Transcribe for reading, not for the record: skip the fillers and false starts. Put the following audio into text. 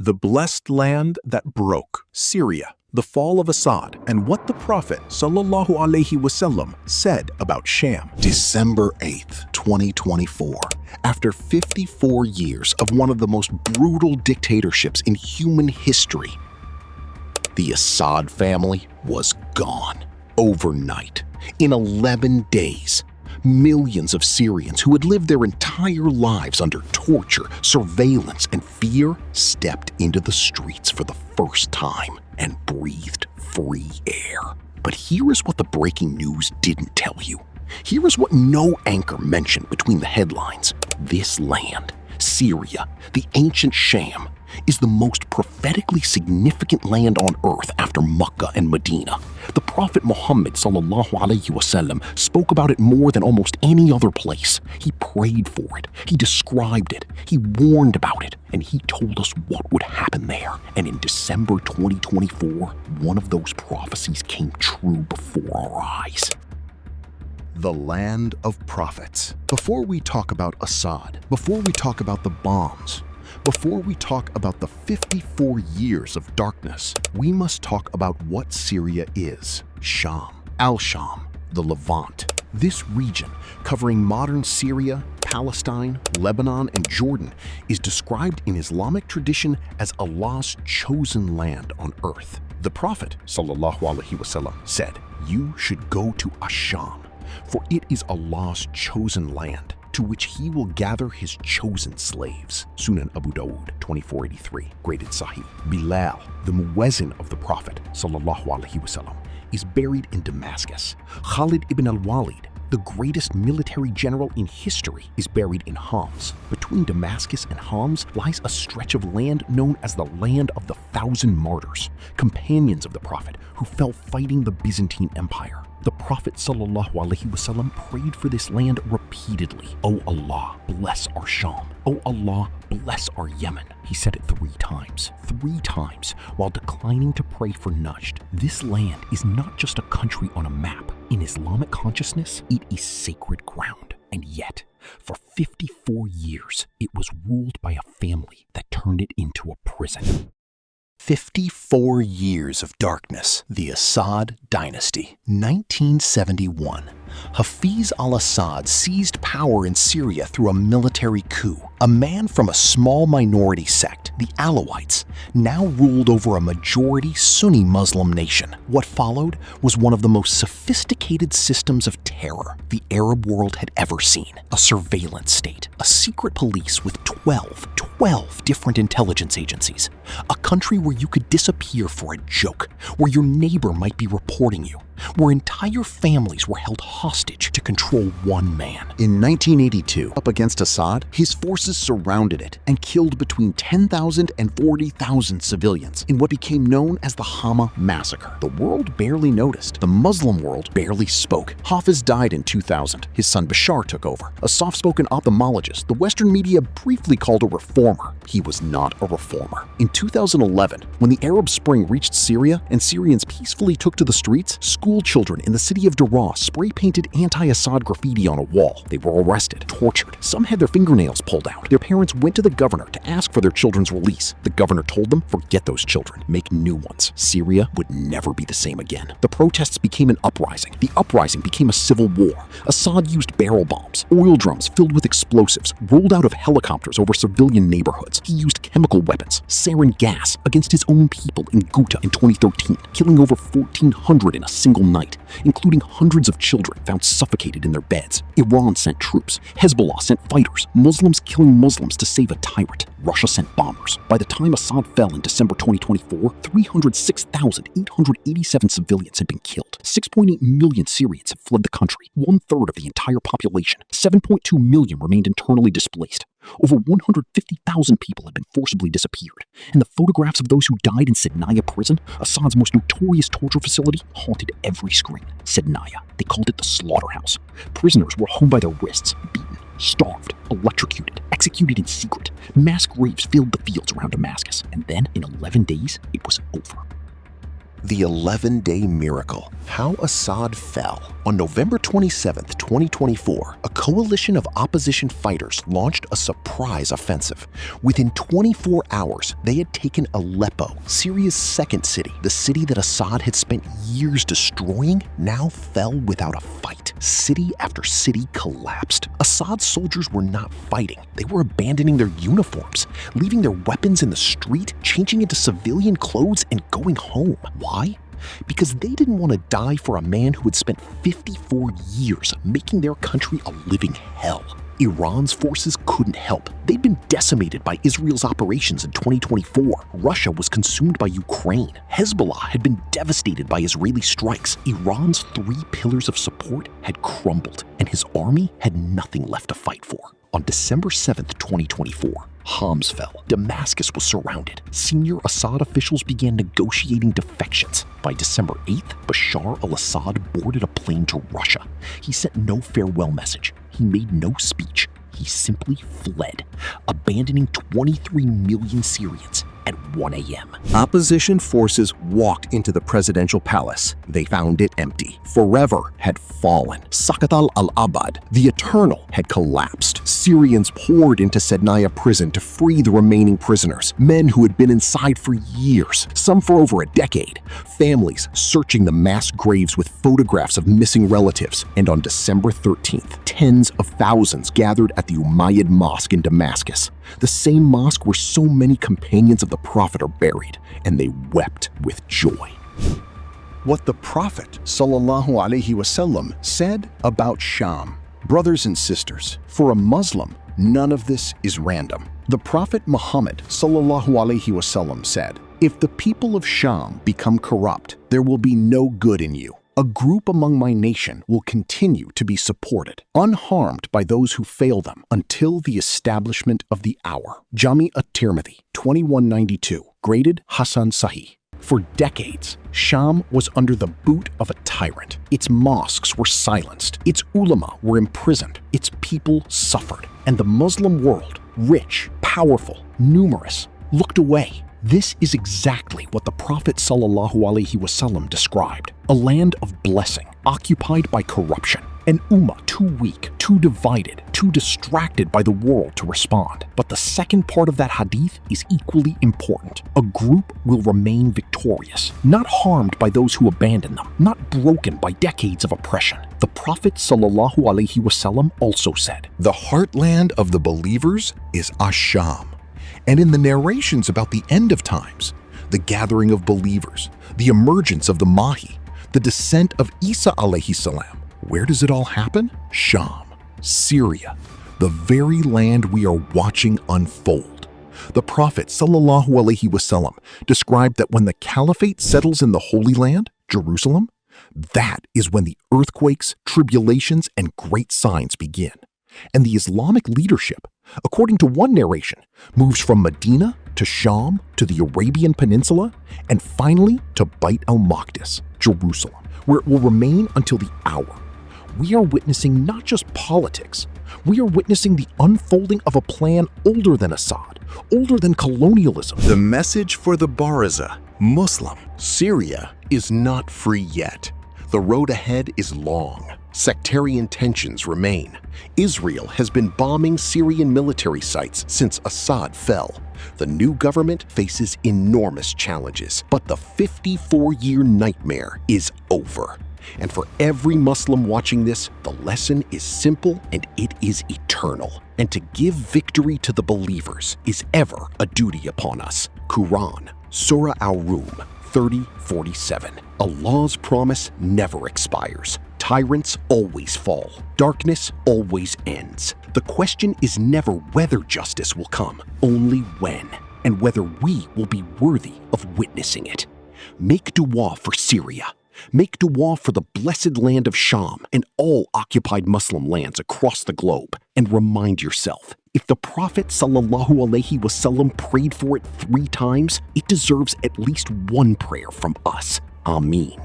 The blessed land that broke, Syria, the fall of Assad, and what the Prophet ﷺ said about Sham. December 8th, 2024. After 54 years of one of the most brutal dictatorships in human history, the Assad family was gone overnight. In 11 days, millions of Syrians who had lived their entire lives under torture, surveillance, and fear stepped into the streets for the first time and breathed free air. But here is what the breaking news didn't tell you. Here is what no anchor mentioned between the headlines. This land, Syria, the ancient Sham, is the most prophetically significant land on earth after Mecca and Medina. The Prophet Muhammad ﷺ spoke about it more than almost any other place. He prayed for it, he described it, he warned about it, and he told us what would happen there. And in December 2024, one of those prophecies came true before our eyes. The land of prophets. Before we talk about Assad, before we talk about the bombs, before we talk about the 54 years of darkness, we must talk about what Syria is. Sham, Al-Sham, the Levant. This region, covering modern Syria, Palestine, Lebanon, and Jordan, is described in Islamic tradition as Allah's chosen land on earth. The Prophet ﷺ said, "You should go to Asham, for it is Allah's chosen land, to which he will gather his chosen slaves." Sunan Abu Dawud 2483, graded Sahih. Bilal, the muezzin of the Prophet ﷺ, is buried in Damascus. Khalid ibn al-Walid, the greatest military general in history, is buried in Homs. Between Damascus and Homs lies a stretch of land known as the Land of the Thousand Martyrs, companions of the Prophet who fell fighting the Byzantine Empire. The Prophet ﷺ prayed for this land repeatedly. "O Allah, bless our Sham. O Allah, bless our Yemen." He said it 3 times, while declining to pray for Najd. This land is not just a country on a map. In Islamic consciousness, it is sacred ground. And yet, for 54 years, it was ruled by a family that turned it into a prison. 54 years of darkness. The Assad dynasty. 1971. Hafiz al-Assad seized power in Syria through a military coup. A man from a small minority sect, the Alawites, now ruled over a majority Sunni Muslim nation. What followed was one of the most sophisticated systems of terror the Arab world had ever seen. A surveillance state, a secret police with 12 different intelligence agencies. A country where you could disappear for a joke, where your neighbor might be reporting you, where entire families were held hostage to control one man. In 1982, up against Assad, his forces surrounded it and killed between 10,000 and 40,000 civilians in what became known as the Hama Massacre. The world barely noticed. The Muslim world barely spoke. Hafiz died in 2000. His son Bashar took over. A soft-spoken ophthalmologist the Western media briefly called a reformer. He was not a reformer. In 2011, when the Arab Spring reached Syria and Syrians peacefully took to the streets, school children in the city of Daraa spray-painted anti-Assad graffiti on a wall. They were arrested, tortured. Some had their fingernails pulled out. Their parents went to the governor to ask for their children's release. The governor told them, forget those children, make new ones. Syria would never be the same again. The protests became an uprising. The uprising became a civil war. Assad used barrel bombs, oil drums filled with explosives, rolled out of helicopters over civilian neighborhoods. He used chemical weapons, sarin gas, against his own people in Ghouta in 2013, killing over 1,400 in a single night, including hundreds of children found suffocated in their beds. Iran sent troops. Hezbollah sent fighters. Muslims killing Muslims to save a tyrant. Russia sent bombers. By the time Assad fell in December 2024, 306,887 civilians had been killed. 6.8 million Syrians had fled the country, 1/3 of the entire population. 7.2 million remained internally displaced. Over 150,000 people had been forcibly disappeared, and the photographs of those who died in Sednaya prison, Assad's most notorious torture facility, haunted every screen. Sednaya, they called it the slaughterhouse. Prisoners were hung by their wrists, beaten, starved, electrocuted, executed in secret. Mass graves filled the fields around Damascus, and then in 11 days, it was over. The 11-day miracle. How Assad fell. On November 27, 2024, a coalition of opposition fighters launched a surprise offensive. Within 24 hours, they had taken Aleppo, Syria's second city. The city that Assad had spent years destroying now fell without a fight. City after city collapsed. Assad's soldiers were not fighting. They were abandoning their uniforms, leaving their weapons in the street, changing into civilian clothes, and going home. Why? Because they didn't want to die for a man who had spent 54 years making their country a living hell. Iran's forces couldn't help. They'd been decimated by Israel's operations in 2024. Russia was consumed by Ukraine. Hezbollah had been devastated by Israeli strikes. Iran's three pillars of support had crumbled, and his army had nothing left to fight for. On December 7th, 2024, Homs fell. Damascus was surrounded. Senior Assad officials began negotiating defections. By December 8th, Bashar al-Assad boarded a plane to Russia. He sent no farewell message. He made no speech. He simply fled, abandoning 23 million Syrians at 1 a.m. Opposition forces walked into the presidential palace. They found it empty. Forever had fallen. Sakat al-Abad, the Eternal, had collapsed. Syrians poured into Sednaya prison to free the remaining prisoners, men who had been inside for years, some for over a decade. Families searching the mass graves with photographs of missing relatives. And on December 13th, tens of thousands gathered at the Umayyad Mosque in Damascus, the same mosque where so many companions of the Prophet are buried, and they wept with joy. What the Prophet ﷺ said about Sham. Brothers and sisters, for a Muslim, none of this is random. The Prophet Muhammad ﷺ said, "If the people of Sham become corrupt, there will be no good in you. A group among my nation will continue to be supported, unharmed by those who fail them, until the establishment of the hour." Jami at-Tirmidhi, 2192, graded Hasan Sahih. For decades, Sham was under the boot of a tyrant. Its mosques were silenced, its ulama were imprisoned, its people suffered, and the Muslim world, rich, powerful, numerous, looked away. This is exactly what the Prophet ﷺ described: a land of blessing occupied by corruption, an ummah too weak, too divided, too distracted by the world to respond. But the second part of that hadith is equally important. A group will remain victorious, not harmed by those who abandon them, not broken by decades of oppression. The Prophet ﷺ also said, The heartland of the believers is Asham. And in the narrations about the end of times, the gathering of believers, the emergence of the Mahdi, the descent of Isa alayhi salam, where does it all happen? Sham, Syria, the very land we are watching unfold. The Prophet ﷺ described that when the caliphate settles in the Holy Land, Jerusalem, that is when the earthquakes, tribulations, and great signs begin. And the Islamic leadership, according to one narration, moves from Medina to Sham to the Arabian Peninsula and finally to Bait al-Maqdis, Jerusalem, where it will remain until the hour. We are witnessing not just politics, we are witnessing the unfolding of a plan older than Assad, older than colonialism. The message for the Baraza, Muslim: Syria is not free yet. The road ahead is long. Sectarian tensions remain. Israel has been bombing Syrian military sites since Assad fell. The new government faces enormous challenges, but the 54-year nightmare is over. And for every Muslim watching this, the lesson is simple and it is eternal. And to give victory to the believers is ever a duty upon us. Quran, Surah Al-Rum, 30:47. Allah's promise never expires. Tyrants always fall. Darkness always ends. The question is never whether justice will come, only when, and whether we will be worthy of witnessing it. Make dua for Syria. Make dua for the blessed land of Sham and all occupied Muslim lands across the globe. And remind yourself, if the Prophet ﷺ prayed for it 3 times, it deserves at least one prayer from us. Ameen.